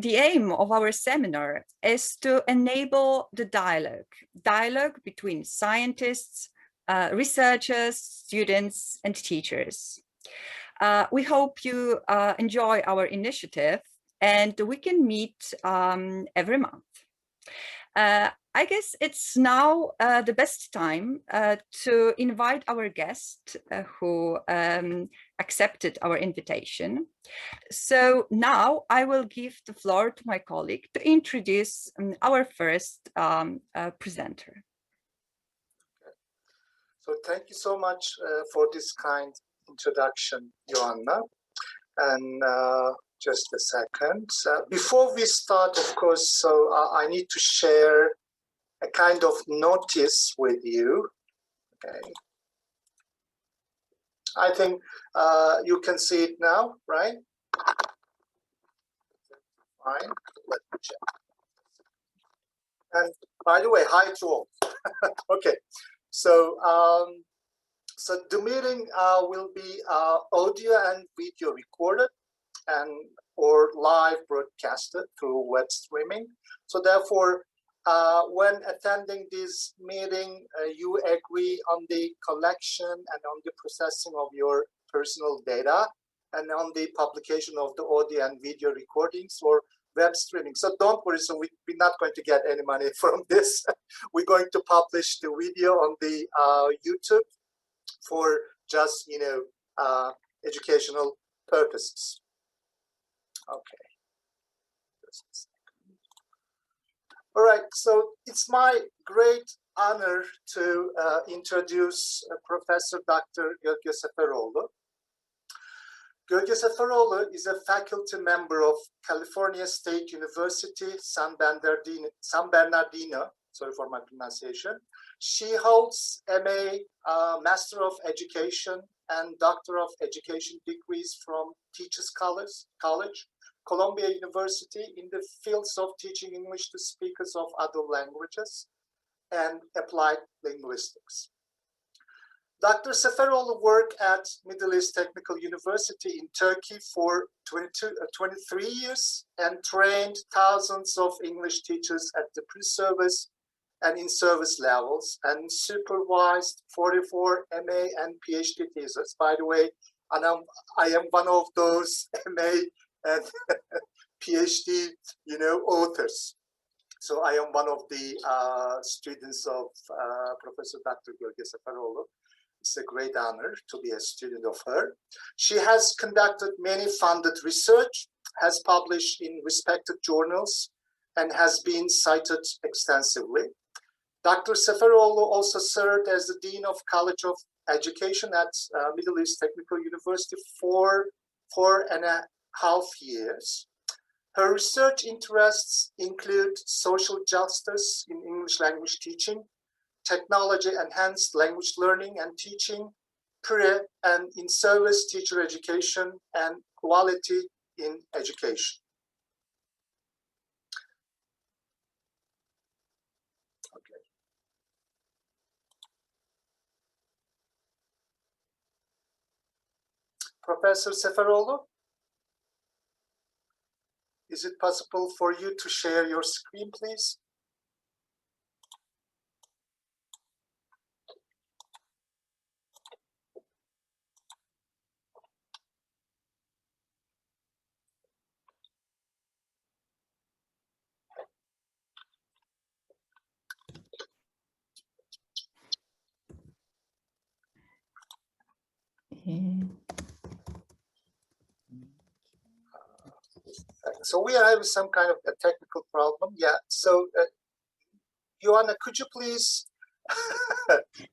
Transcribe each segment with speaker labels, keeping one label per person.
Speaker 1: the aim of our seminar is to enable the dialogue between scientists, researchers, students, and teachers. We hope you enjoy our initiative, and we can meet every month. I guess it's now the best time to invite our guest who accepted our invitation. So now I will give the floor to my colleague to introduce our first presenter.
Speaker 2: So thank you so much for this kind introduction, Joanna. And just a second. Before we start, of course, so I need to share a kind of notice with you. Okay. I think you can see it now, right? Fine. Let me check. And by the way, hi to all. Okay. So, so the meeting will be audio and video recorded and or live broadcasted through web streaming. So therefore, when attending this meeting, you agree on the collection and on the processing of your personal data and on the publication of the audio and video recordings or web streaming. So don't worry, so we're not going to get any money from this. We're going to publish the video on the YouTube for just, you know, educational purposes. Okay. All right, so it's my great honor to introduce Professor Dr. Gölge Seferoğlu. Gölge Seferoğlu is a faculty member of California State University, San Bernardino, sorry for my pronunciation. She holds MA, Master of Education, and Doctor of Education degrees from Teachers College, Columbia University in the fields of teaching English to speakers of other languages and applied linguistics. Dr. Seferoğlu worked at Middle East Technical University in Turkey for 23 years and trained thousands of English teachers at the pre-service and in-service levels and supervised 44 MA and PhD theses. By the way, I am one of those MA and PhD, you know, authors. So I am one of the students of Professor Dr. Gölge Seferoğlu. It's a great honor to be a student of her. She has conducted many funded research, has published in respected journals, and has been cited extensively. Dr. Seferoğlu also served as the Dean of College of Education at Middle East Technical University for 4.5 years. Her research interests include social justice in English language teaching, technology-enhanced language learning and teaching, pre- and in-service teacher education, and quality in education. Okay. Professor Seferoğlu, is it possible for you to share your screen, please? So we are having some kind of a technical problem. Yeah. So, Joanna, could you please?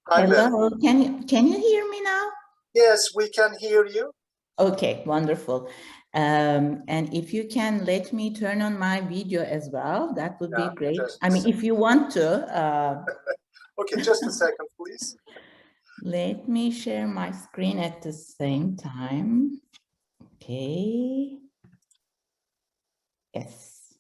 Speaker 3: Hello. Can you hear me now?
Speaker 2: Yes, we can hear you.
Speaker 3: Okay, wonderful. And if you can let me turn on my video as well, that would be great. I mean, if you want to.
Speaker 2: Okay, just a second, please.
Speaker 3: Let me share my screen at the same time. Okay. Yes.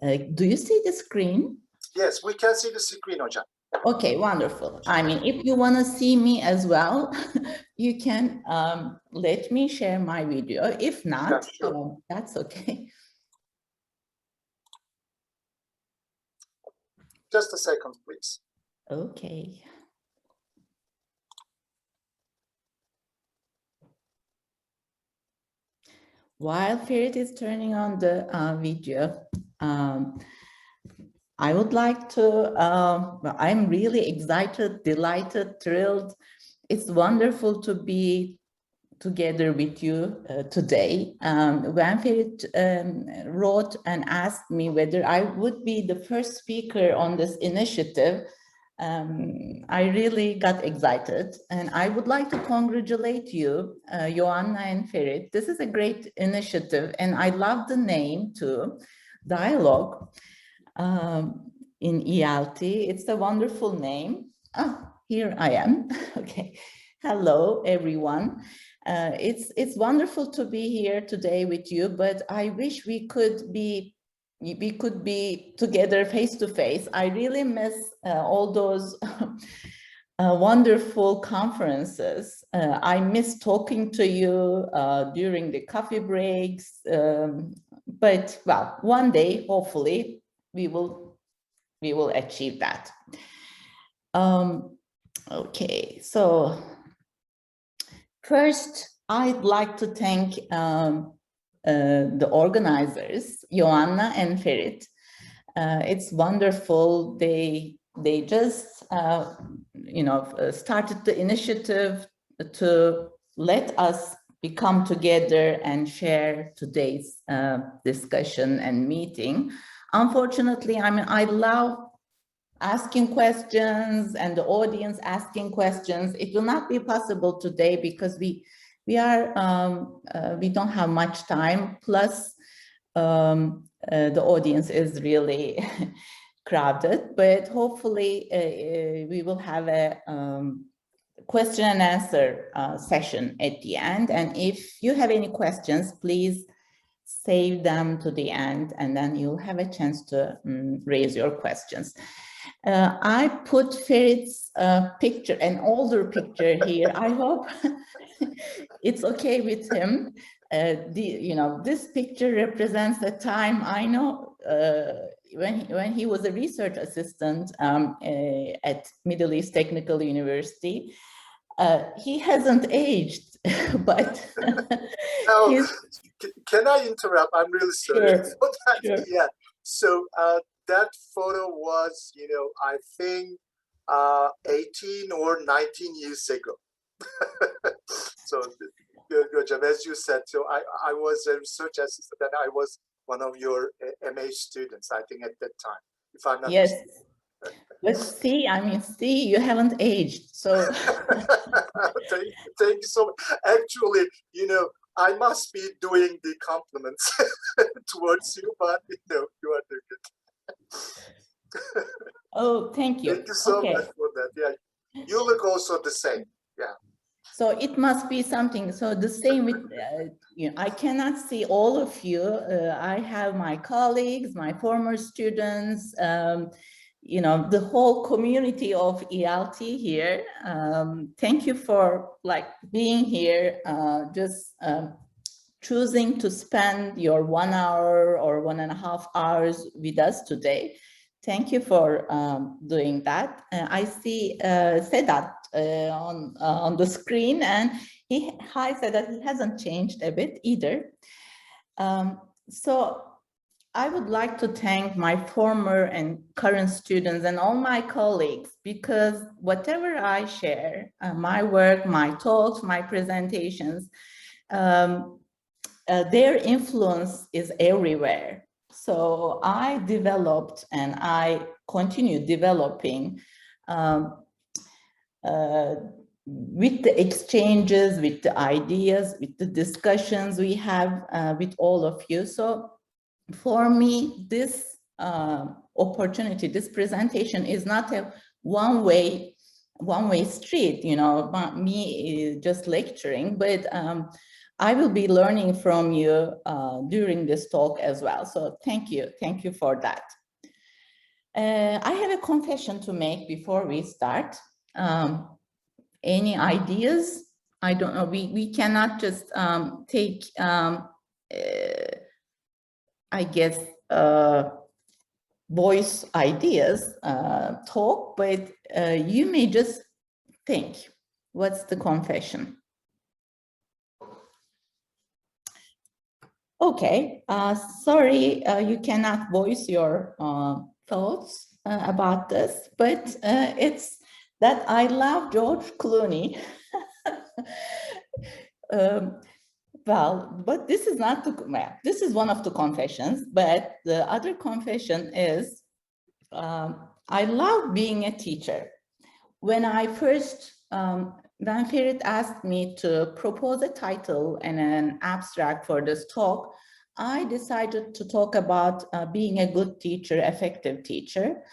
Speaker 3: Do you see the screen?
Speaker 2: Yes, we can see the screen, Hocam.
Speaker 3: Okay, wonderful. I mean, if you want to see me as well, you can let me share my video. If not,
Speaker 2: Yeah, sure.
Speaker 3: That's okay.
Speaker 2: Just a second, please.
Speaker 3: Okay. While Ferit is turning on the video, I would like to, well, I'm really excited, delighted, thrilled. It's wonderful to be together with you today. When Ferit wrote and asked me whether I would be the first speaker on this initiative, I really got excited, and I would like to congratulate you, Joanna and Ferit. This is a great initiative, and I love the name too, Dialogue in ELT. It's a wonderful name. Oh, here I am. Okay. Hello, everyone. It's wonderful to be here today with you, but I wish we could be together face to face. I really miss all those wonderful conferences. I miss talking to you during the coffee breaks. But well, one day, hopefully, we will achieve that. Okay, so first, I'd like to thank the organizers, Joanna and Ferit. It's wonderful. They just started the initiative to let us come together and share today's discussion and meeting. Unfortunately, I mean, I love asking questions and the audience asking questions. It will not be possible today because we don't have much time. Plus, the audience is really crowded. But hopefully, we will have a question and answer session at the end. And if you have any questions, please save them to the end, and then you'll have a chance to raise your questions. I put Ferit's picture, an older picture here. I hope it's okay with him. This picture represents the time I know when he was a research assistant at Middle East Technical University. He hasn't aged, but
Speaker 2: Oh, can I interrupt? I'm really sorry for that.
Speaker 3: Sure.
Speaker 2: Yeah. So that photo was, I think 18 or 19 years ago. So, as you said, so I was a research assistant, and I was one of your MA students, I think, at that time, if I'm not mistaken.
Speaker 3: But see, you haven't aged, so.
Speaker 2: Thank you so much. Actually, I must be doing the compliments towards you, but you are doing it.
Speaker 3: Oh, thank you.
Speaker 2: Thank you so much for that. Yeah, you look also the same. Yeah.
Speaker 3: So it must be something. So the same with, I cannot see all of you. I have my colleagues, my former students, the whole community of ELT here. Thank you for being here, just choosing to spend your 1 hour or 1.5 hours with us today. Thank you for doing that. I see Sedat on the screen, and hi Sedat, he hasn't changed a bit either. So I would like to thank my former and current students and all my colleagues, because whatever I share, my work, my talks, my presentations, their influence is everywhere. So I developed and I continue developing with the exchanges, with the ideas, with the discussions we have with all of you. So for me, this opportunity, this presentation is not a one-way street, me just lecturing, but I will be learning from you during this talk as well. So thank you for that. I have a confession to make before we start. Any ideas? I don't know, we cannot just take, I guess, voice ideas, talk, but you may just think, what's the confession? Okay, sorry, you cannot voice your thoughts about this, but it's that I love George Clooney. Well, but this is not the, well, this is one of the confessions, but the other confession is I love being a teacher. When I first, when Ferit asked me to propose a title and an abstract for this talk, I decided to talk about being a good teacher, effective teacher.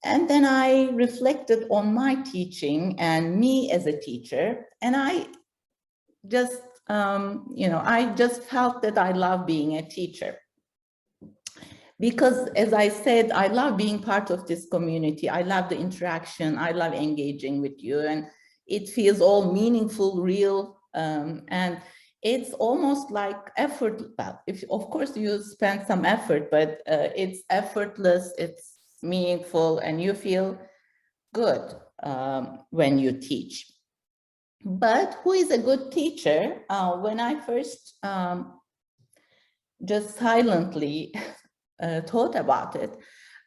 Speaker 3: And then I reflected on my teaching and me as a teacher. And I just, you know, I just felt that I love being a teacher. Because as I said, I love being part of this community. I love the interaction. I love engaging with you. And it feels all meaningful, real. And it's almost like effort. Well, if, of course, you spend some effort, but it's effortless, it's meaningful, and you feel good when you teach. But who is a good teacher? When I first just silently thought about it,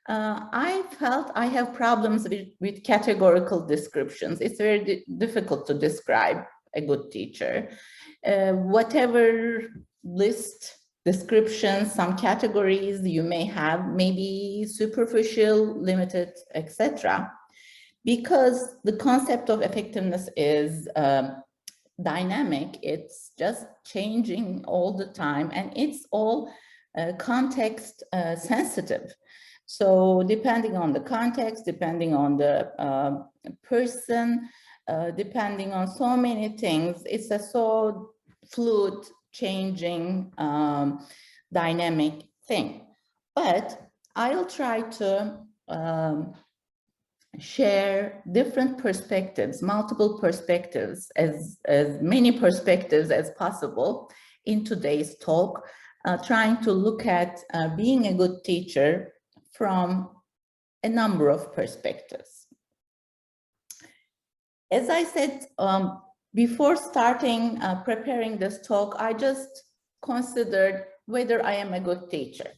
Speaker 3: I felt I have problems with categorical descriptions. It's very difficult to describe a good teacher. Whatever list, descriptions, some categories you may have, maybe superficial, limited, etc. Because the concept of effectiveness is dynamic, it's just changing all the time, and it's all context sensitive. So depending on the context, depending on the person, depending on so many things, it's a so fluid, changing, dynamic thing. But I'll try to share different perspectives, multiple perspectives, as many perspectives as possible in today's talk, trying to look at being a good teacher from a number of perspectives. As I said, before starting preparing this talk, I just considered whether I am a good teacher.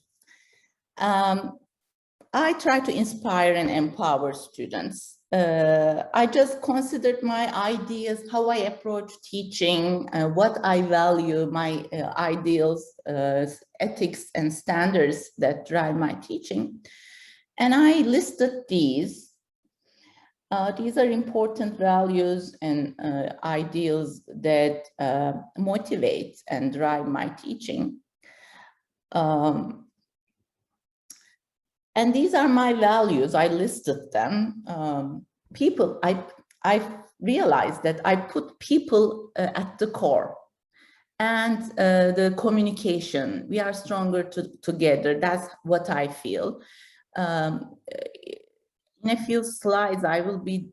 Speaker 3: I try to inspire and empower students. I just considered my ideas, how I approach teaching, what I value, my ideals, ethics and standards that drive my teaching. And I listed these. These are important values and ideals that motivate and drive my teaching. And these are my values. I listed them. People, I realized that I put people at the core, and the communication. We are stronger together. That's what I feel. In a few slides, I will be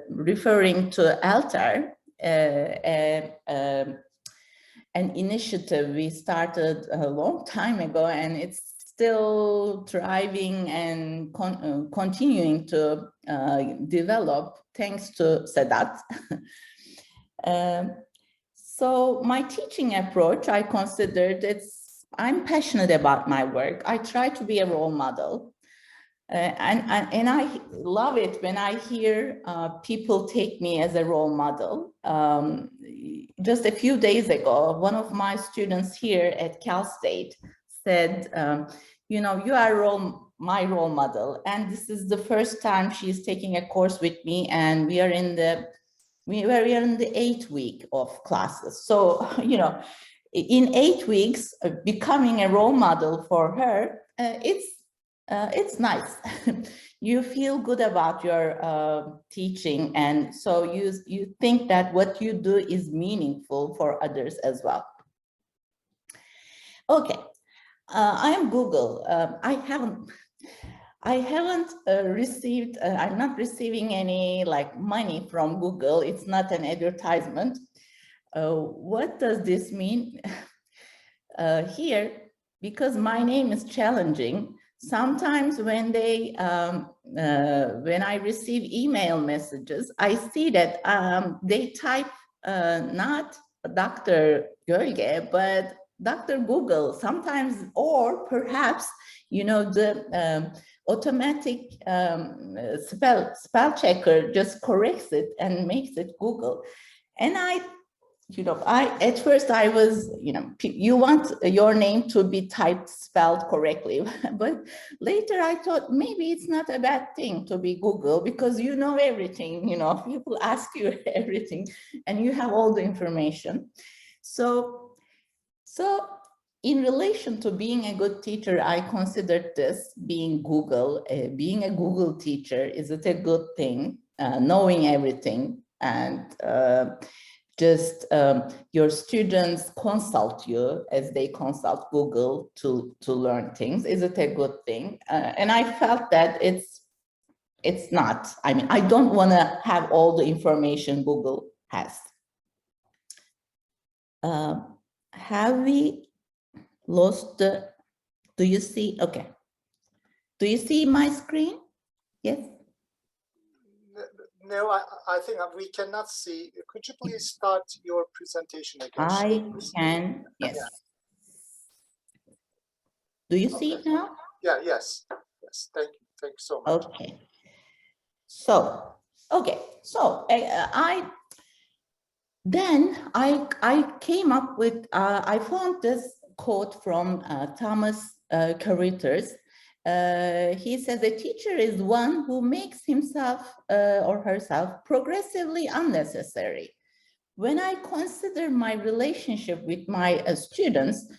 Speaker 3: referring to Altar, an initiative we started a long time ago, and it's still thriving and continuing to develop thanks to Sedat. So my teaching approach, I considered I'm passionate about my work. I try to be a role model. And I love it when I hear people take me as a role model. Just a few days ago, one of my students here at Cal State said, you know, you are my role model. And this is the first time she's taking a course with me, and we are in the 8th week of classes. So, you know, in 8 weeks, becoming a role model for her, it's nice. You feel good about your teaching, and so you think that what you do is meaningful for others as well. Okay, I am Google. I haven't received, I'm not receiving any like money from Google. It's not an advertisement. What does this mean? Here, because my name is challenging, sometimes when when I receive email messages, I see that they type not Dr. Gölge, but Dr. Google sometimes, or perhaps, you know, the automatic spell checker just corrects it and makes it Google. And at first I was, you want your name to be typed, spelled correctly. But later I thought maybe it's not a bad thing to be Google, because you know everything, people ask you everything and you have all the information. So in relation to being a good teacher, I considered this being Google, being a Google teacher. Is it a good thing? Knowing everything and your students consult you as they consult Google to learn things. Is it a good thing? And I felt that it's not. I mean, I don't want to have all the information Google has. Have we lost the, do you see? Okay. Do you see my screen? Yes.
Speaker 2: No, I think we cannot see. Could you please start your presentation again?
Speaker 3: I can, yes. Yeah. Do you see it now?
Speaker 2: Yeah, yes. Thank you so much.
Speaker 3: Okay. So I came up with, I found this quote from Thomas Carruthers. He says, a teacher is one who makes himself or herself progressively unnecessary. When I consider my relationship with my students,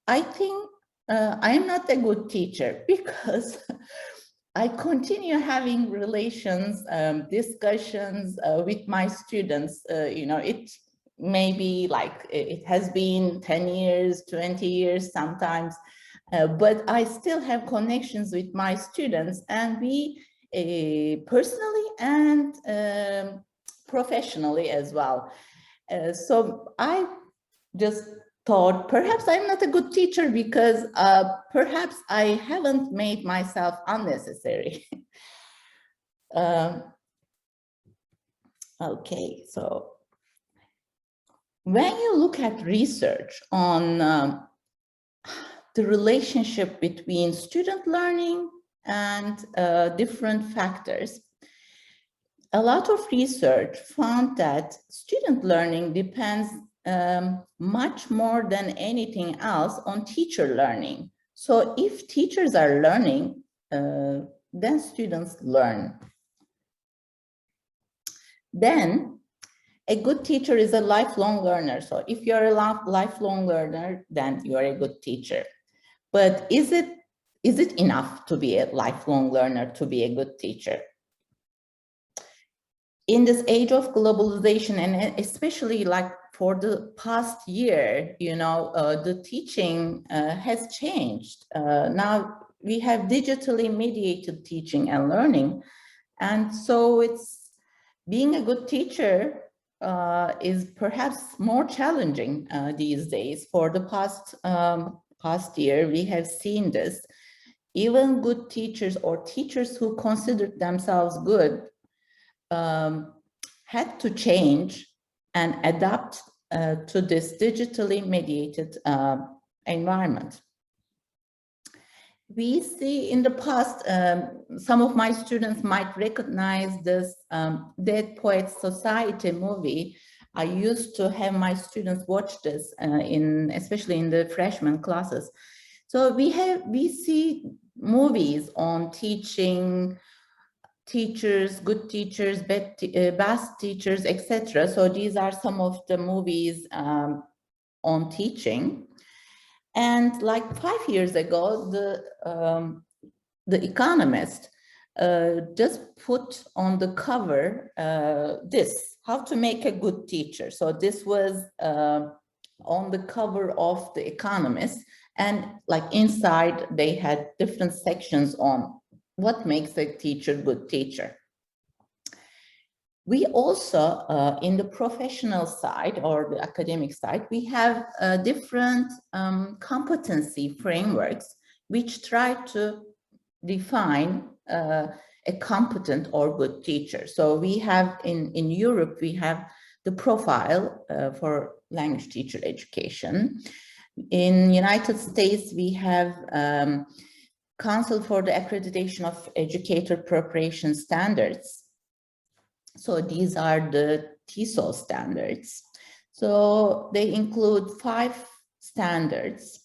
Speaker 3: I think I am not a good teacher, because I continue having relations, discussions with my students. It may be like, it has been 10 years, 20 years sometimes, but I still have connections with my students, and we personally and professionally as well. So I just thought perhaps I'm not a good teacher because perhaps I haven't made myself unnecessary. Okay, so when you look at research on the relationship between student learning and different factors, a lot of research found that student learning depends much more than anything else on teacher learning. So if teachers are learning, then students learn. Then a good teacher is a lifelong learner. So if you're a lifelong learner, then you are a good teacher. But is it enough to be a lifelong learner to be a good teacher? In this age of globalization, and especially like for the past year, the teaching has changed. Now we have digitally mediated teaching and learning. And so it's being a good teacher is perhaps more challenging these days. For the past year, we have seen this. Even good teachers or teachers who considered themselves good had to change and adapt to this digitally mediated environment. We see in the past, some of my students might recognize this Dead Poets Society movie. I used to have my students watch this, especially in the freshman classes. So we see movies on teaching, teachers, good teachers, bad teachers, etc. So these are some of the movies on teaching. And like 5 years ago, the Economist just put on the cover this, how to make a good teacher. So this was on the cover of the Economist, and like inside they had different sections on what makes a teacher good teacher. We also, in the professional side or the academic side, we have different competency frameworks which try to define a competent or good teacher. So we have in Europe, we have the profile for language teacher education. In United States, we have Council for the Accreditation of Educator Preparation Standards. So these are the TESOL standards. So they include 5 standards.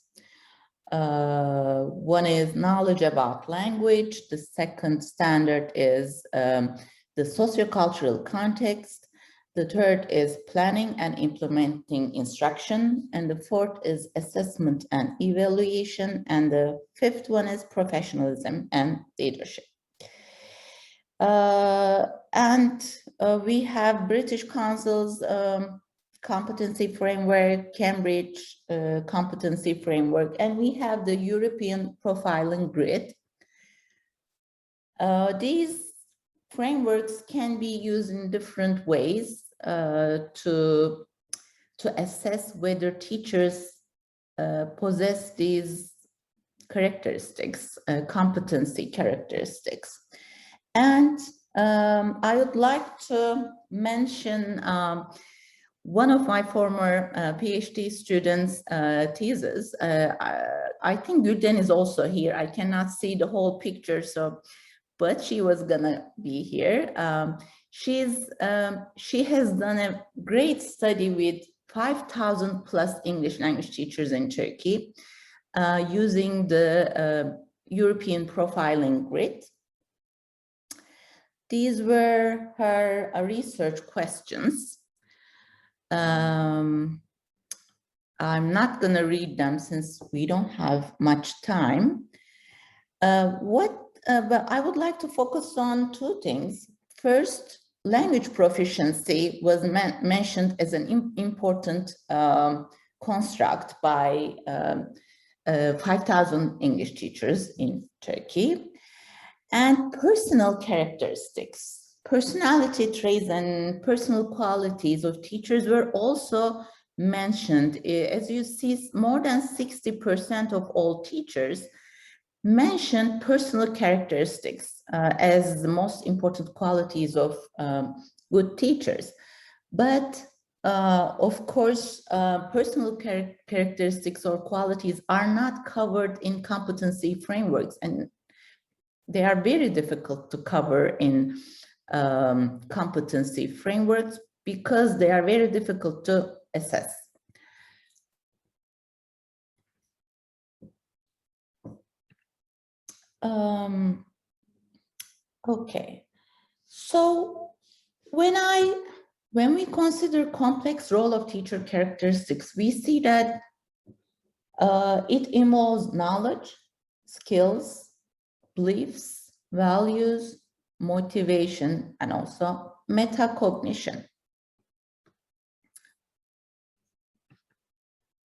Speaker 3: One is knowledge about language. The second standard is the sociocultural context. The third is planning and implementing instruction. And the fourth is assessment and evaluation. And the fifth one is professionalism and leadership. We have British Council's competency framework, Cambridge competency framework, and we have the European profiling grid. These frameworks can be used in different ways to assess whether teachers possess these characteristics, competency characteristics. And I would like to mention one of my former PhD students' thesis. I think Gülden is also here. I cannot see the whole picture, but she was gonna be here. She has done a great study with 5,000 plus English language teachers in Turkey using the European profiling grid. These were her research questions. I'm not going to read them since we don't have much time. But I would like to focus on 2 things. First, language proficiency was mentioned as an important construct by 5,000 English teachers in Turkey. And personal characteristics, personality traits and personal qualities of teachers were also mentioned. As you see, more than 60% of all teachers mentioned personal characteristics as the most important qualities of good teachers. But of course, personal characteristics or qualities are not covered in competency frameworks, and they are very difficult to cover in competency frameworks because they are very difficult to assess. Okay, so when we consider complex role of teacher characteristics, we see that it involves knowledge, skills, beliefs, values, motivation, and also metacognition.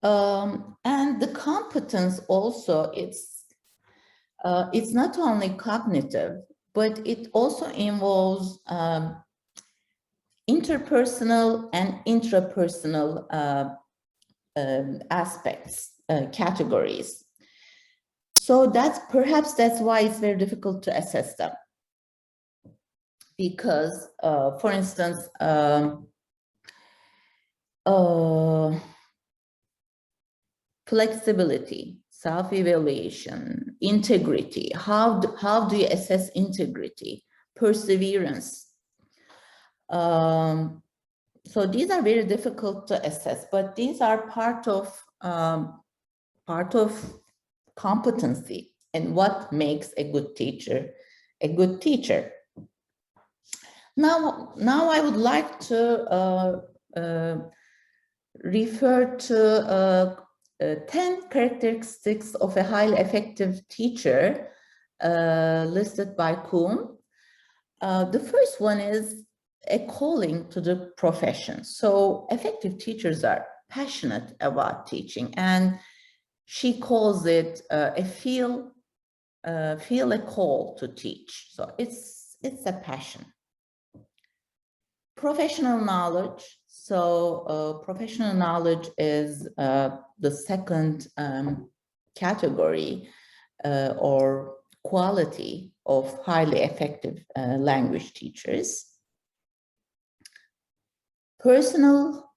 Speaker 3: And the competence also, it's not only cognitive, but it also involves interpersonal and intrapersonal aspects, categories. So perhaps that's why it's very difficult to assess them. Because, for instance, flexibility, self-evaluation, integrity, how do you assess integrity, perseverance? So these are very difficult to assess, but these are part of competency and what makes a good teacher a good teacher. Now I would like to refer to 10 characteristics of a highly effective teacher listed by Kuhn. The first one is a calling to the profession. So effective teachers are passionate about teaching, and she calls it a feel feel a call to teach. So it's a passion. Professional knowledge. So professional knowledge is the second category or quality of highly effective language teachers. Personal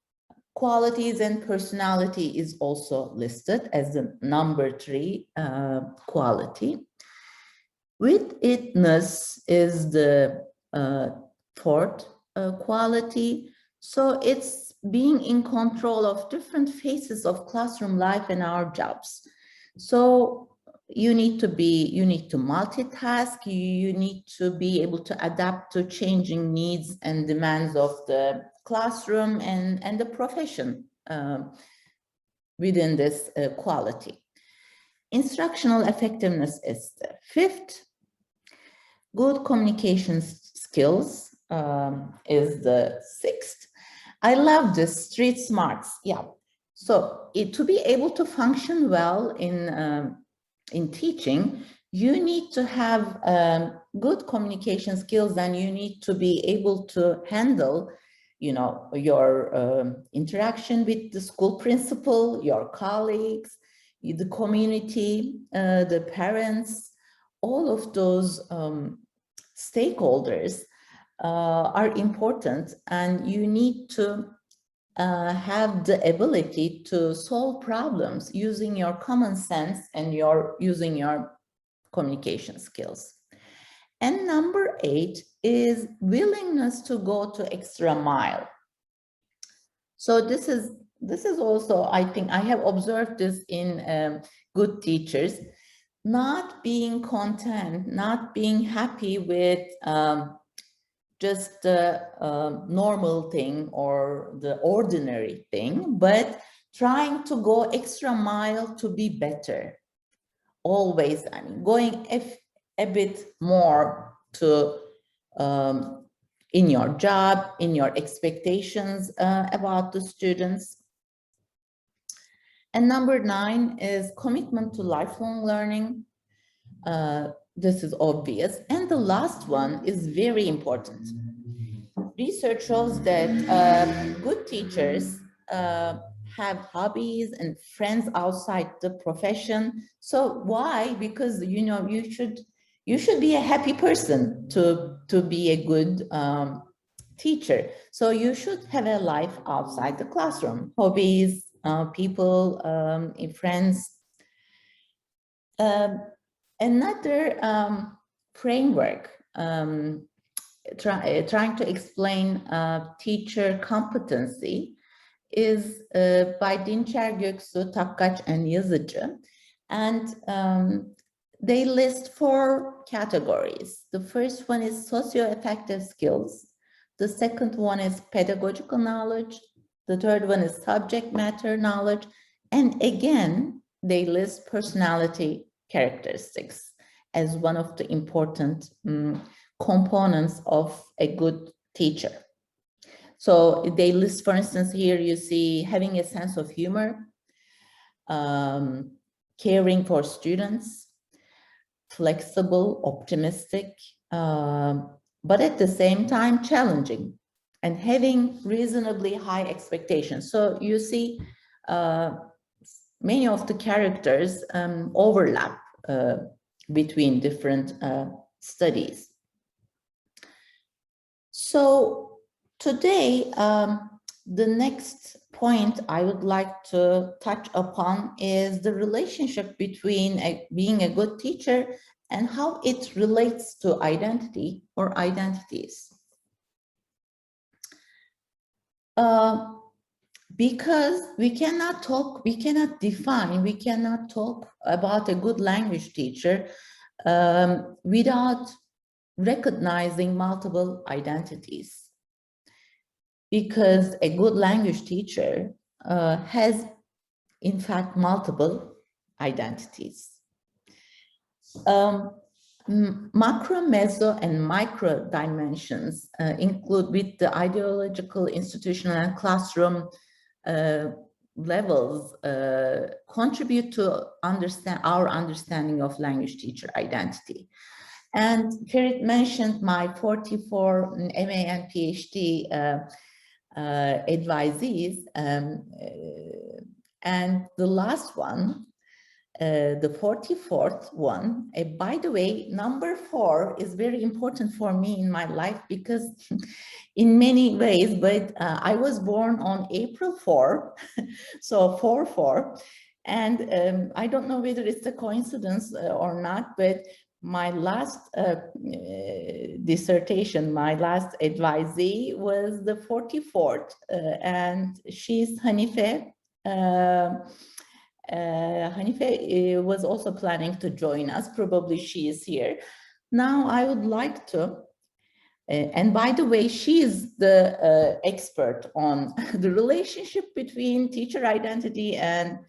Speaker 3: qualities and personality is also listed as the number 3 quality. Witness is the 4th quality. So it's being in control of different phases of classroom life and our jobs. So you need to multitask, you need to be able to adapt to changing needs and demands of the classroom and the profession within this quality. Instructional effectiveness is the 5th. Good communication skills is the 6th. I love this, street smarts. Yeah. So to be able to function well in teaching, you need to have good communication skills, and you need to be able to handle, your interaction with the school principal, your colleagues, the community, the parents. All of those stakeholders are important, and you need to have the ability to solve problems using your common sense and using your communication skills. And number 8 is willingness to go to extra mile. So this is also, I think I have observed this in good teachers, not being content, not being happy with just the normal thing or the ordinary thing, but trying to go extra mile to be better. Always, I mean, going a bit more to in your job, in your expectations about the students. And number 9 is commitment to lifelong learning. This is obvious. And the last one is very important. Research shows that good teachers have hobbies and friends outside the profession. So why? Because you should be a happy person to be a good teacher. So you should have a life outside the classroom, hobbies, people, friends. Another framework trying to explain teacher competency is by Dinçer, Göksu, Takkaç, and Yazıcı. And they list 4 categories. The first one is socio-affective skills. The second one is pedagogical knowledge. The third one is subject matter knowledge. And again, they list personality characteristics as one of the important components of a good teacher. So they list, for instance, here you see having a sense of humor, caring for students, flexible, optimistic, but at the same time challenging, and having reasonably high expectations. So you see many of the characters overlap between different studies. So today, the next point I would like to touch upon is the relationship between being a good teacher and how it relates to identity or identities. Because we cannot talk about a good language teacher without recognizing multiple identities. Because a good language teacher has, in fact, multiple identities. Macro, meso, and micro dimensions include with the ideological, institutional, and classroom levels contribute to our understanding of language teacher identity. And Ferit mentioned my 44 MA and PhD advisees, and the last one, the 44th one, by the way, number 4 is very important for me in my life because in many ways, but I was born on April 4, so 4-4, and I don't know whether it's a coincidence or not, but my last dissertation, my last advisee was the 44th, and she's Hanife. Hanife was also planning to join us. Probably she is here. Now I would like to, and by the way, she is the expert on the relationship between teacher identity and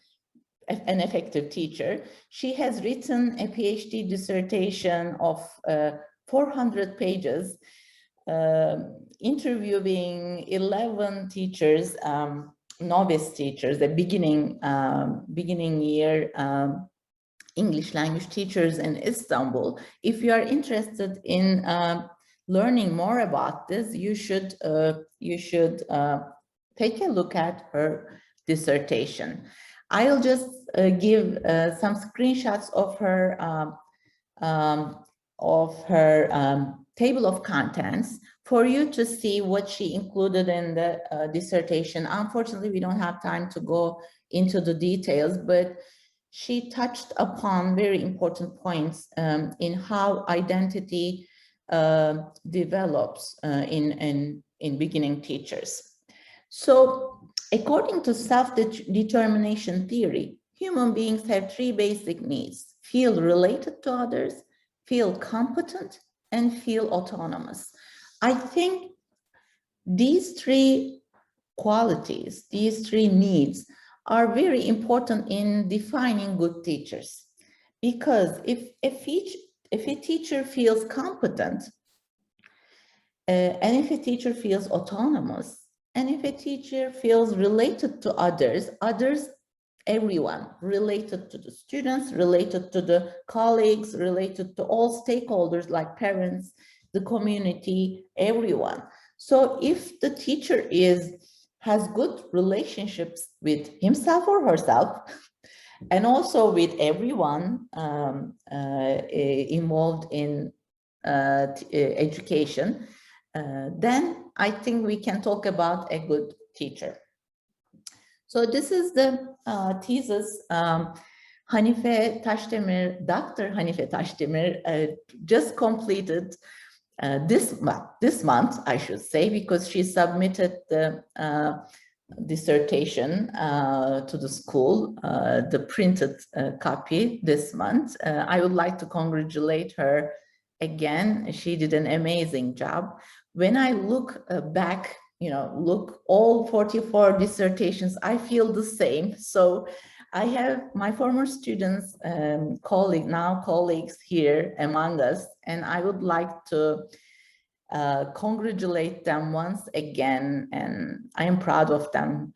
Speaker 3: an effective teacher. She has written a PhD dissertation of 400 pages, interviewing 11 teachers, novice teachers, the beginning year English language teachers in Istanbul. If you are interested in learning more about this, you should take a look at her dissertation. I'll just give some screenshots of her table of contents for you to see what she included in the dissertation. Unfortunately, we don't have time to go into the details, but she touched upon very important points in how identity develops in beginning teachers. So, according to self-determination theory, human beings have 3 basic needs: feel related to others, feel competent, and feel autonomous. I think these 3 qualities, these 3 needs are very important in defining good teachers. Because if a teacher feels competent, and if a teacher feels autonomous, and if a teacher feels related to others, everyone, related to the students, related to the colleagues, related to all stakeholders like parents, the community, everyone. So if the teacher has good relationships with himself or herself, and also with everyone involved in education, then I think we can talk about a good teacher. So this is the thesis Hanife Taşdemir, Dr. Hanife Taşdemir just completed this month, I should say, because she submitted the dissertation to the school, the printed copy this month. I would like to congratulate her again. She did an amazing job. When I look back, look all 44 dissertations, I feel the same. So I have my former students, colleagues here among us, and I would like to congratulate them once again, and I am proud of them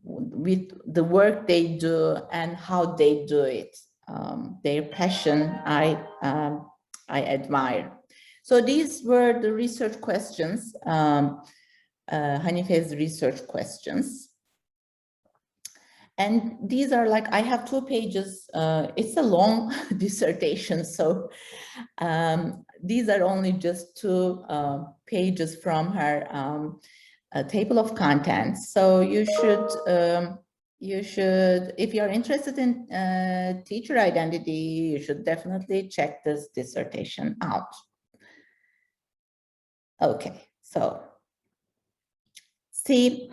Speaker 3: with the work they do and how they do it. Their passion, I admire. So these were the research questions, Hanife's research questions. And these are like, I have 2 pages, it's a long dissertation, so these are only just 2 pages from her table of contents. So you should, if you're interested in teacher identity, you should definitely check this dissertation out. Okay, so see,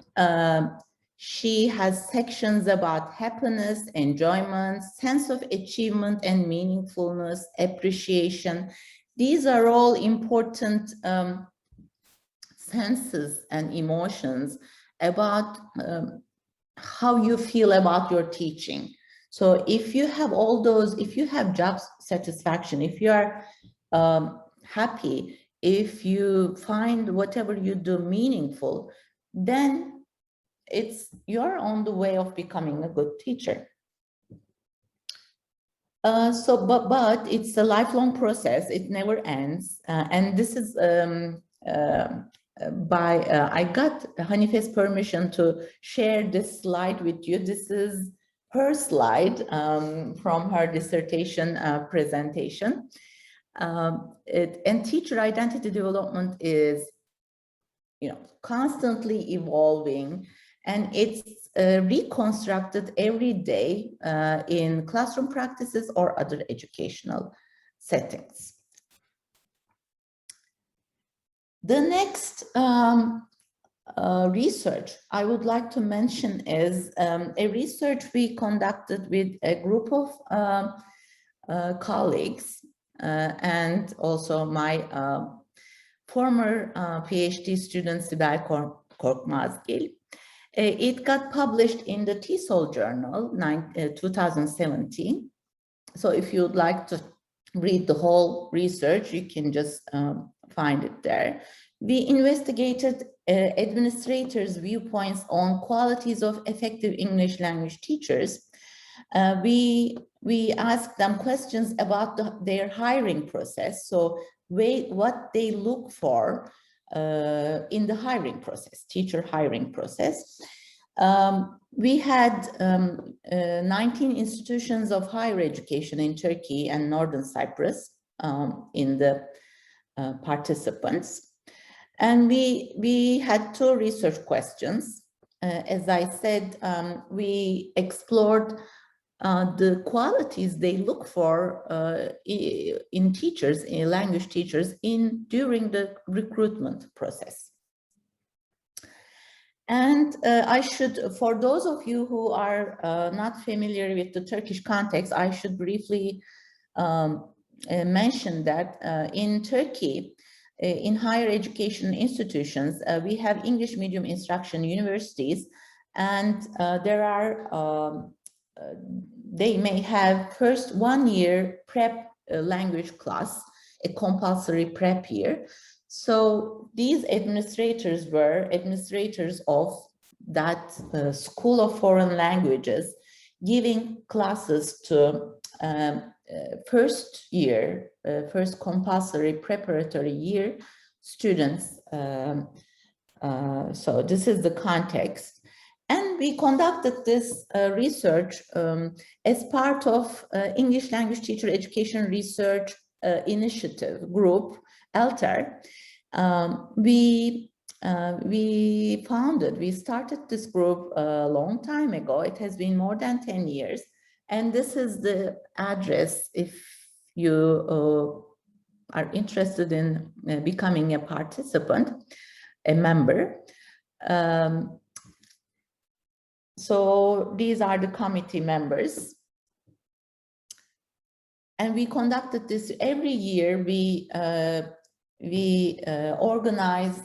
Speaker 3: she has sections about happiness, enjoyment, sense of achievement and meaningfulness, appreciation. These are all important senses and emotions about how you feel about your teaching. So if you have all those, if you have job satisfaction, if you are happy, if you find whatever you do meaningful, then you're on the way of becoming a good teacher. But it's a lifelong process. It never ends. And this is I got Hanife's permission to share this slide with you. This is her slide from her dissertation presentation. And teacher identity development is, constantly evolving, and it's reconstructed every day in classroom practices or other educational settings. The next research I would like to mention is a research we conducted with a group of colleagues and also my former PhD student Sibel Korkmazgil. It got published in the TESOL journal 2017. So if you'd like to read the whole research, you can just find it there. We investigated administrators' viewpoints on qualities of effective English language teachers. We asked them questions about their hiring process. So what they look for in the hiring process, teacher hiring process. We had 19 institutions of higher education in Turkey and Northern Cyprus in the participants. And we had 2 research questions. As I said, we explored the qualities they look for in teachers, in language teachers, during the recruitment process. And I should, for those of you who are not familiar with the Turkish context, I should briefly mention that in Turkey, in higher education institutions, we have English medium instruction universities, and there are they may have first 1 year prep language class, a compulsory prep year. So these administrators were administrators of that School of Foreign Languages, giving classes to first year, first compulsory preparatory year students. So this is the context. And we conducted this research as part of English Language Teacher Education Research Initiative Group, ELTER. We started this group a long time ago. It has been more than 10 years. And this is the address if you are interested in becoming a participant, a member. So these are the committee members. And we conducted this every year. We organize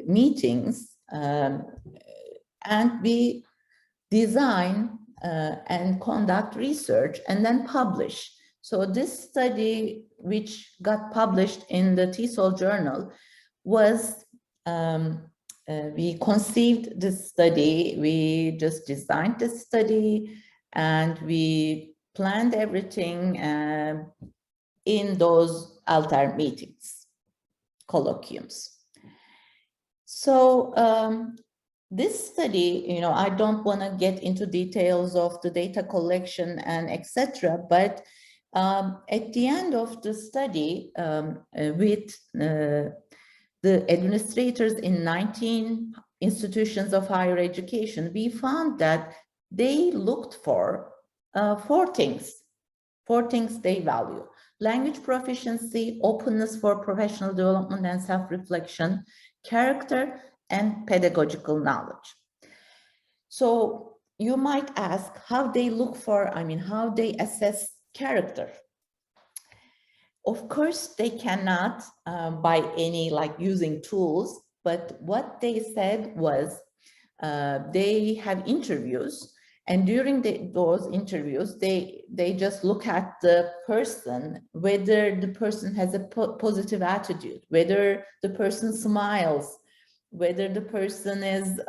Speaker 3: meetings and we design and conduct research and then publish. So this study, which got published in the TESOL journal, was we conceived this study, we just designed this study, and we planned everything in those altar meetings, colloquiums. So this study, I don't want to get into details of the data collection and etc., but at the end of the study, with the administrators in 19 institutions of higher education, we found that they looked for 4 things they value: language proficiency, openness for professional development and self-reflection, character, and pedagogical knowledge. So you might ask how they look for, how they assess character. Of course, they cannot by any using tools, but what they said was they have interviews, and during those interviews, they just look at the person, whether the person has a positive attitude, whether the person smiles, whether the person is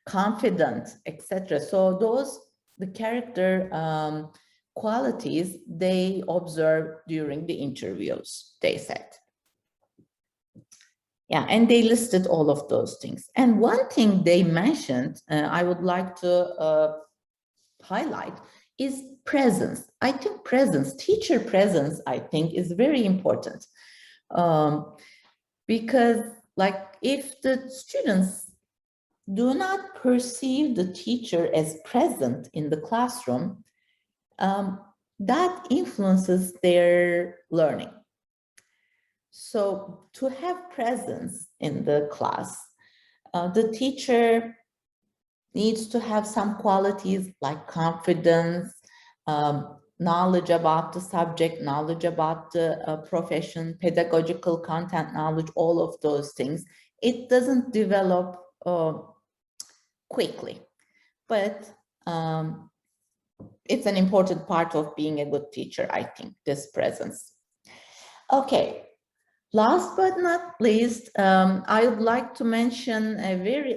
Speaker 3: confident, etc. So the character qualities they observe during the interviews, they said. Yeah, and they listed all of those things. And one thing they mentioned, I would like to highlight, is presence. I think presence, teacher presence, I think is very important. Because like if the students do not perceive the teacher as present in the classroom, that influences their learning. So to have presence in the class, the teacher needs to have some qualities like confidence, knowledge about the subject, knowledge about the profession, pedagogical content knowledge, all of those things. It doesn't develop quickly, but it's an important part of being a good teacher, I think, this presence. Okay. Last but not least, I would like to mention a very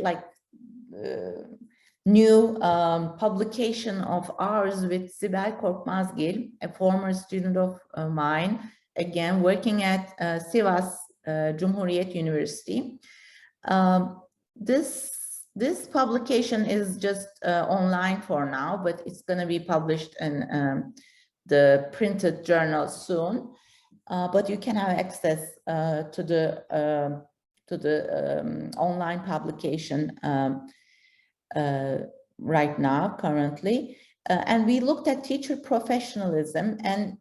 Speaker 3: new publication of ours with Sibel Korkmazgil, a former student of mine, again working at Sivas Cumhuriyet University. This publication is just online for now, but it's going to be published in the printed journal soon. But you can have access to the online publication right now, currently. And we looked at teacher professionalism, and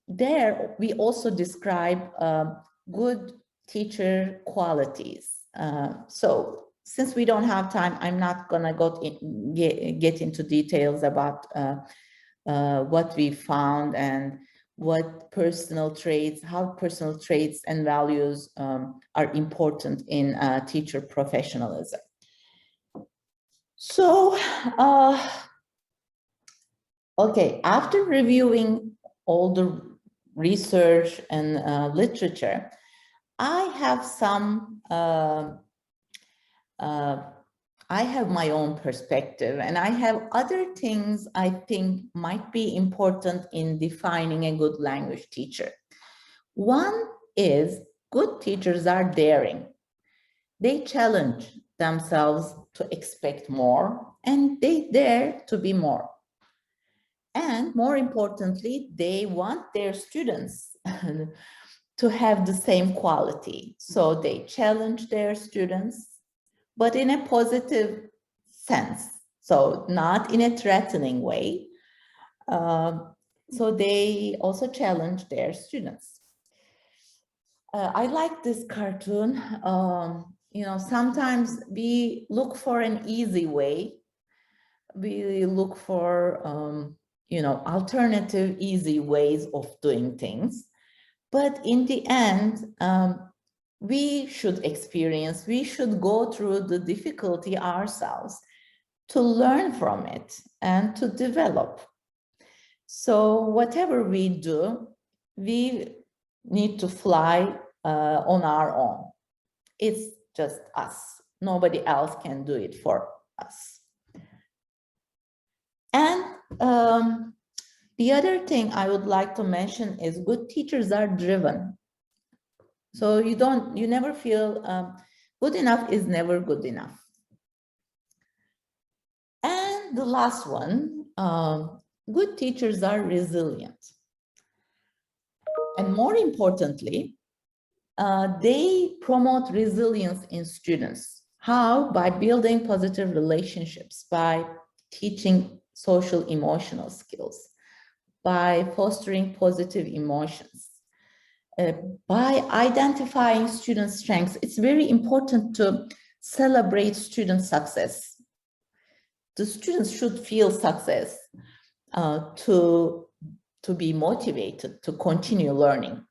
Speaker 3: there we also describe good teacher qualities. So since we don't have time, I'm not gonna get into details about what we found and what personal traits, how personal traits and values are important in teacher professionalism. So, okay, after reviewing all the research and literature, I have some, I have my own perspective, and I have other things I think might be important in defining a good language teacher. One is good teachers are daring. They challenge themselves to expect more, and they dare to be more. And more importantly, they want their students to have the same quality. So they challenge their students, but in a positive sense. So not in a threatening way. So they also challenge their students. I like this cartoon. You know, sometimes we look for an easy way. We look for, you know, alternative easy ways of doing things. But in the end, we should experience, we should go through the difficulty ourselves to learn from it and to develop. So whatever we do, we need to fly on our own. It's just us. Nobody else can do it for us. And the other thing I would like to mention is good teachers are driven. So you never feel good enough is never good enough. And the last one, good teachers are resilient. And more importantly, they promote resilience in students. How? By building positive relationships, by teaching social emotional skills, by fostering positive emotions, by identifying student strengths. It's very important to celebrate student success. The students should feel success to be motivated to continue learning.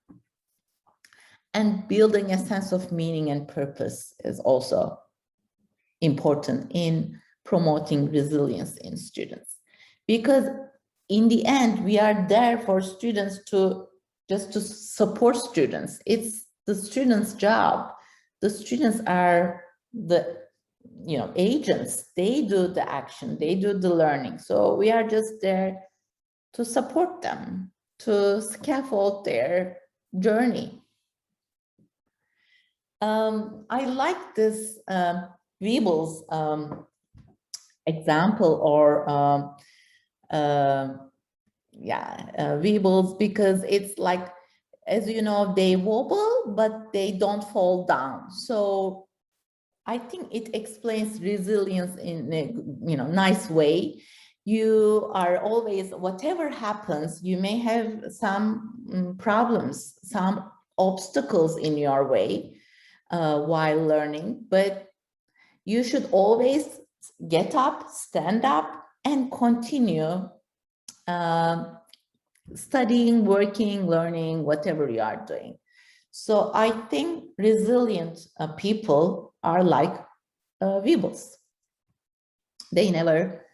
Speaker 3: And building a sense of meaning and purpose is also important in promoting resilience in students. Because in the end, we are there for students to just to support students. It's the students' job the students are the agents. They do the action, they do the learning. So we are just there to support them, to scaffold their journey. I like this Weibel's example, or Weibel's, because it's like, as you know, they wobble, but they don't fall down. So I think it explains resilience in a nice way. You are always, whatever happens, you may have some problems, some obstacles in your way while learning, but you should always get up, stand up, and continue studying, working, learning, whatever you are doing. So I think resilient people are like Weibels. They never,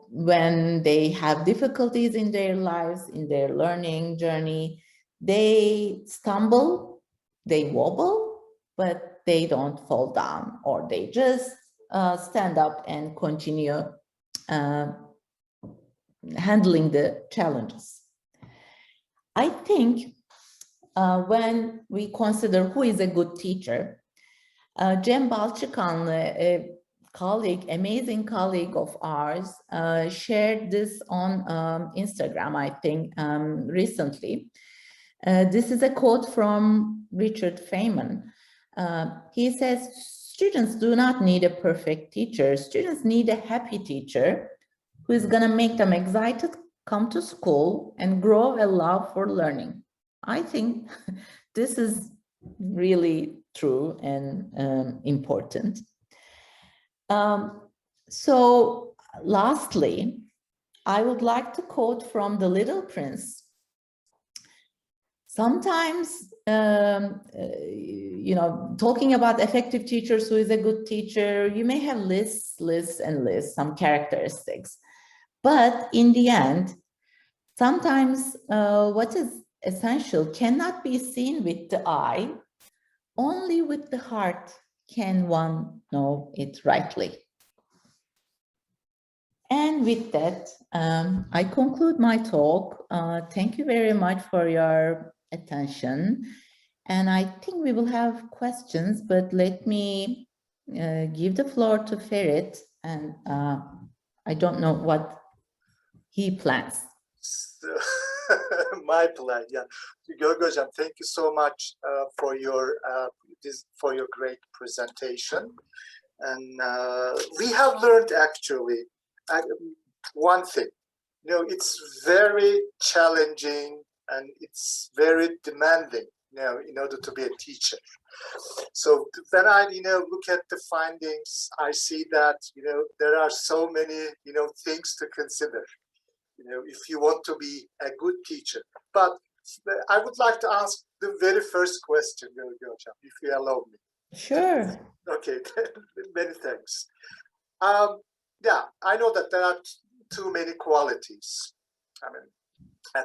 Speaker 3: when they have difficulties in their lives, in their learning journey, they stumble, they wobble, but they don't fall down, or they just stand up and continue handling the challenges. I think when we consider who is a good teacher, Cem Balçıkanlı, a colleague, amazing colleague of ours, shared this on Instagram, I think, recently. This is a quote from Richard Feynman. He says, students do not need a perfect teacher. Students need a happy teacher who is going to make them excited, come to school, and grow a love for learning. I think this is really true and important. So lastly, I would like to quote from The Little Prince. Sometimes, talking about effective teachers, who is a good teacher, you may have lists and lists, some characteristics. But in the end, sometimes what is essential cannot be seen with the eye. Only with the heart can one know it rightly. And with that, I conclude my talk. Thank you very much for your attention. And I think we will have questions, but let me give the floor to Ferit. And I don't know what he plans.
Speaker 2: My plan, yeah. Gölge Hocam, thank you so much for your great presentation. And we have learned actually one thing. It's very challenging and it's very demanding, in order to be a teacher. So when I, look at the findings, I see that, there are so many, things to consider. If you want to be a good teacher. But I would like to ask the very first question, if you allow me.
Speaker 3: Sure.
Speaker 2: Okay, many thanks. Yeah, I know that there are too many qualities. I mean,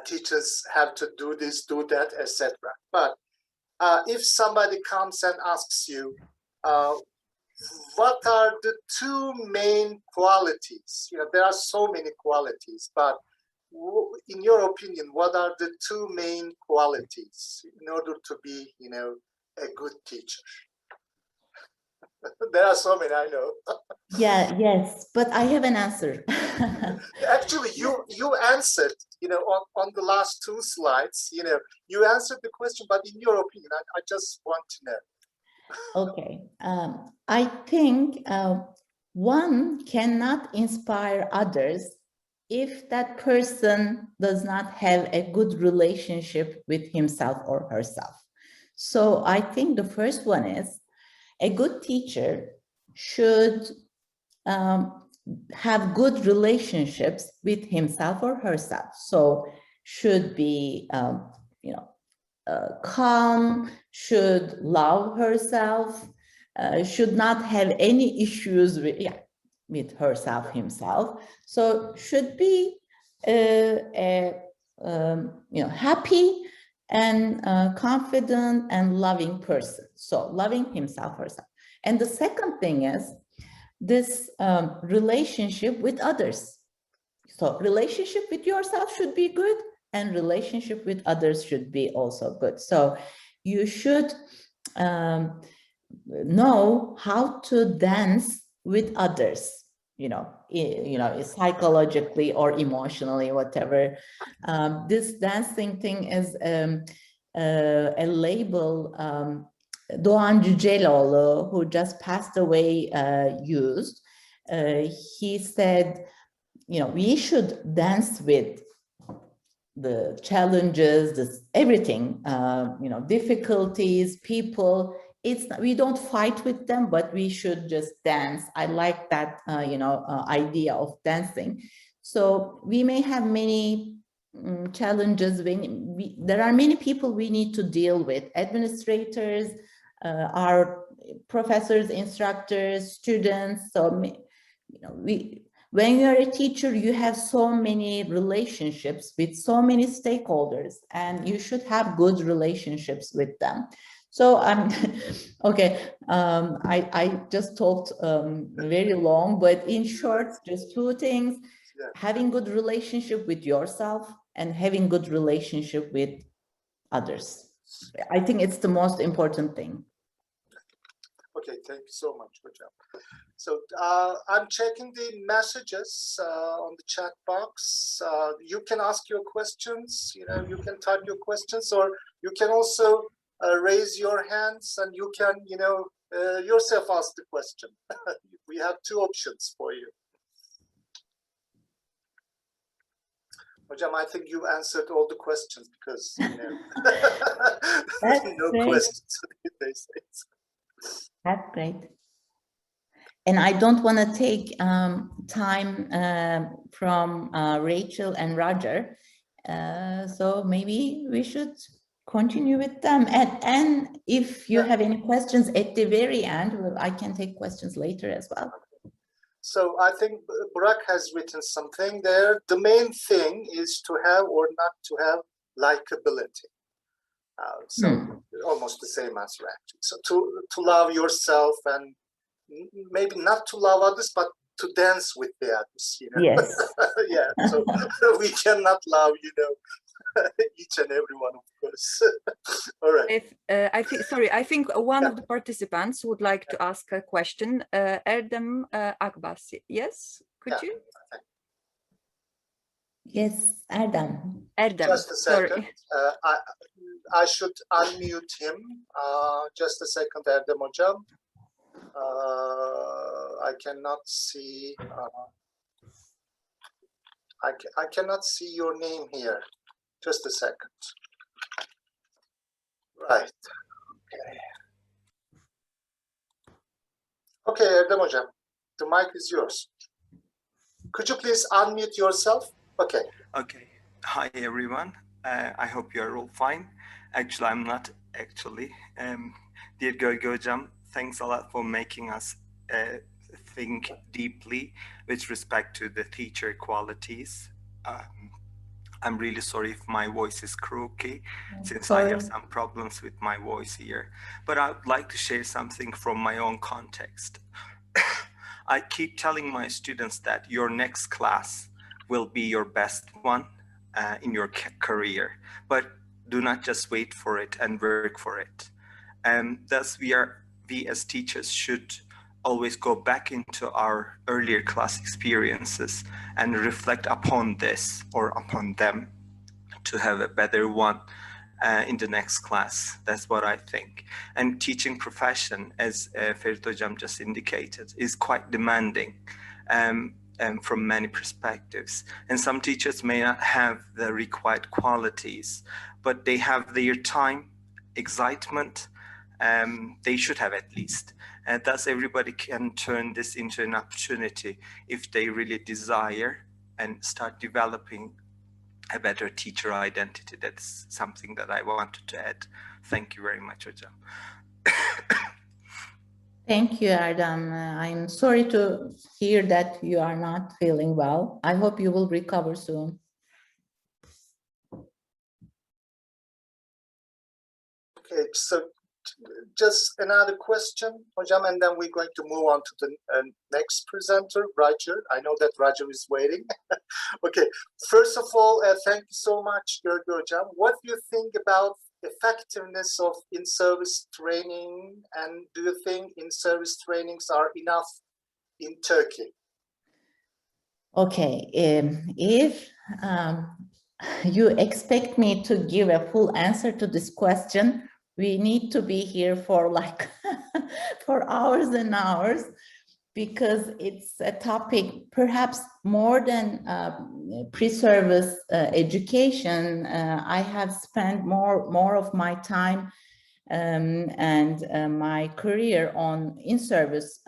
Speaker 2: teachers have to do this, do that, etc. But if somebody comes and asks you, what are the two main qualities? There are so many qualities, but in your opinion, what are the two main qualities in order to be, a good teacher? There are so many, I know.
Speaker 3: Yes, but I have an answer.
Speaker 2: Actually, you answered, on the last two slides, you answered the question, but in your opinion, I just want to know.
Speaker 3: Okay, I think one cannot inspire others if that person does not have a good relationship with himself or herself. So I think the first one is a good teacher should have good relationships with himself or herself. So should be, calm, should love herself, should not have any issues with herself, himself. So should be happy, and confident and loving person. So loving himself or herself. And the second thing is this relationship with others. So relationship with yourself should be good, and relationship with others should be also good. So you should know how to dance with others, psychologically or emotionally, whatever. This dancing thing is a label Doğan Cüceloğlu, who just passed away, used. He said, we should dance with the challenges, everything, difficulties, people. We don't fight with them, but we should just dance. I like that, idea of dancing. So we may have many challenges. There are many people we need to deal with: administrators, our professors, instructors, students. So, when you're a teacher, you have so many relationships with so many stakeholders, and you should have good relationships with them. So okay, I just talked very long, but in short, just two things: having good relationship with yourself and having good relationship with others. I think it's the most important thing.
Speaker 2: Okay, thank you so much, Hocam. So I'm checking the messages on the chat box. You can ask your questions, you can type your questions, or you can also raise your hands and you can, yourself ask the question. We have two options for you. Hocam, I think you answered all the questions because, no
Speaker 3: great.
Speaker 2: questions, they say.
Speaker 3: That's great. And I don't want to take time from Rachel and Roger. So maybe we should continue with them. And if you have any questions at the very end, I can take questions later as well.
Speaker 2: So I think Burak has written something there. The main thing is to have or not to have likability. Almost the same answer, actually. So to love yourself and maybe not to love others, but to dance with the others,
Speaker 3: Yes.
Speaker 2: Yeah, so we cannot love, each and every one, of course. All right.
Speaker 1: I think one of the participants would like to ask a question. Erdem Akbas, yes? Could you?
Speaker 2: Okay.
Speaker 3: Yes, Erdem.
Speaker 2: Just a second. I should unmute him. Just a second, Erdem Hocam. I cannot see. I cannot see your name here. Just a second. Right. Okay, Erdem Hocam, the mic is yours. Could you please unmute yourself? Okay.
Speaker 4: Okay. Hi, everyone. I hope you are all fine. Actually, I'm not actually. Dear Gölge Hocam, thanks a lot for making us think deeply with respect to the teacher qualities. I'm really sorry if my voice is croaky, since I have some problems with my voice here. But I would like to share something from my own context. I keep telling my students that your next class will be your best one in your career, but do not just wait for it and work for it. Thus, we as teachers should always go back into our earlier class experiences and reflect upon this or upon them to have a better one in the next class. That's what I think. And teaching profession, as Ferit Hocam just indicated, is quite demanding from many perspectives. And some teachers may not have the required qualities, but they have their time, excitement, they should have at least. And thus everybody can turn this into an opportunity if they really desire and start developing a better teacher identity. That's something that I wanted to add. Thank you very much, Hocam.
Speaker 3: Thank you, Erdem. I'm sorry to hear that you are not feeling well. I hope you will recover soon.
Speaker 2: Okay, so just another question, Hocam, and then we're going to move on to the next presenter, Roger. I know that Roger is waiting. Okay, first of all, thank you so much, Gölge Hocam. What do you think about effectiveness of in-service training, and do you think in-service trainings are enough in Turkey?
Speaker 3: Okay, if you expect me to give a full answer to this question, we need to be here for like for hours and hours, because it's a topic perhaps more than pre-service education. I have spent more of my time and my career on in-service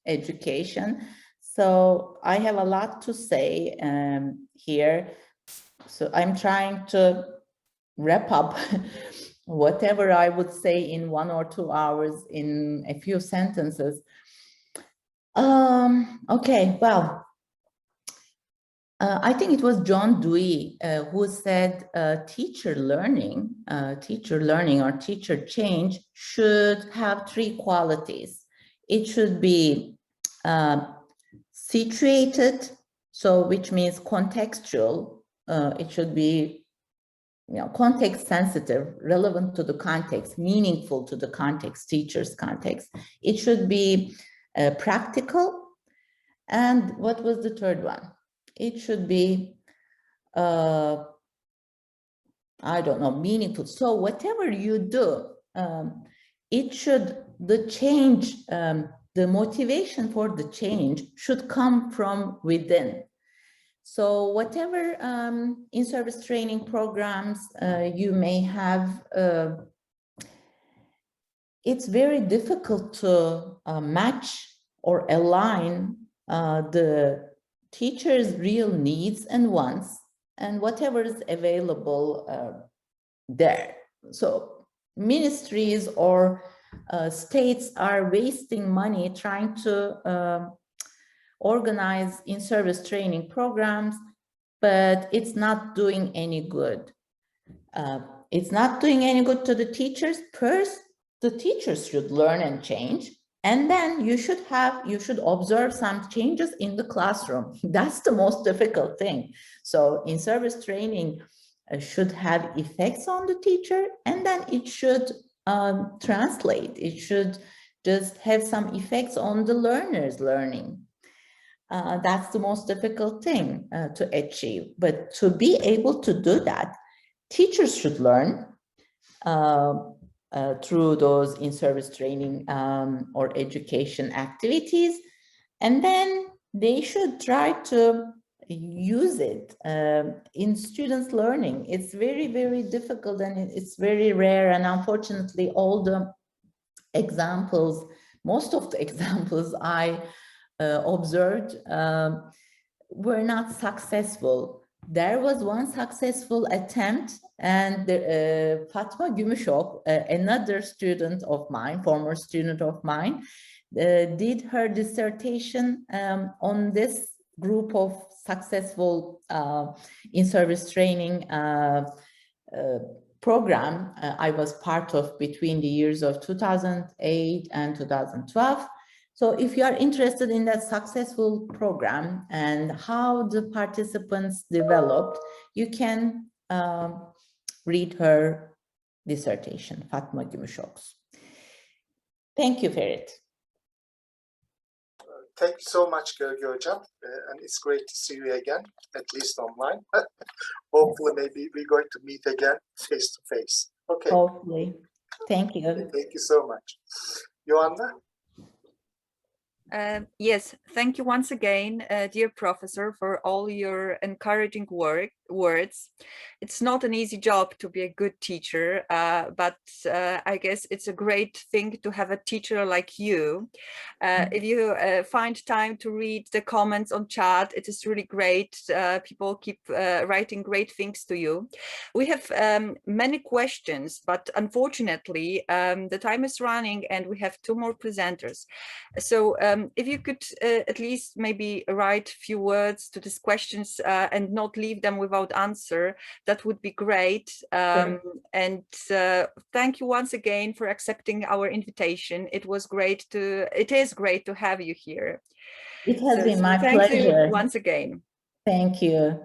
Speaker 3: education. So I have a lot to say here. So I'm trying to wrap up whatever I would say in 1 or 2 hours in a few sentences. Okay, well, I think it was John Dewey who said teacher learning or teacher change should have 3 qualities. It should be situated, so which means contextual. It should be, you know, context sensitive, relevant to the context, meaningful to the context, teacher's context. It should be practical. And what was the third one? It should be, I don't know, meaningful. So whatever you do, it should, the change, the motivation for the change should come from within. So whatever in-service training programs you may have, it's very difficult to match or align the teacher's real needs and wants and whatever is available there. So ministries or states are wasting money trying to organize in-service training programs, but it's not doing any good. It's not doing any good to the teachers. First, the teachers should learn and change, and then you should observe some changes in the classroom. That's the most difficult thing. So in-service training should have effects on the teacher, and then it should translate. It should just have some effects on the learner's learning. That's the most difficult thing to achieve. But to be able to do that, teachers should learn through those in-service training or education activities, and then they should try to use it in students' learning. It's very, very difficult, and it's very rare, and unfortunately all the examples, most of the examples I observed were not successful. There was one successful attempt, and Fatma Gümüşok, another student of mine, former student of mine, did her dissertation on this group of successful in-service training program I was part of between the years of 2008 and 2012. So if you are interested in that successful program and how the participants developed, you can read her dissertation, Fatma Gümüşok's. Thank you, Ferit.
Speaker 2: Thank you so much, Gölge Hocam, and it's great to see you again, at least online. Hopefully, maybe we're going to meet again face to face. Okay.
Speaker 3: Hopefully. Thank you.
Speaker 2: Thank you so much. Joanna?
Speaker 1: Yes, thank you once again, dear professor, for all your encouraging words. It's not an easy job to be a good teacher, but I guess it's a great thing to have a teacher like you. If you find time to read the comments on chat, it is really great. People keep writing great things to you. We have many questions, but unfortunately, the time is running and we have 2 more presenters. So if you could at least maybe write a few words to these questions and not leave them without short answer, that would be great. And thank you once again for accepting our invitation. It is great to have you here.
Speaker 3: It has been my
Speaker 1: Thank
Speaker 3: pleasure.
Speaker 1: you once again.
Speaker 3: Thank you.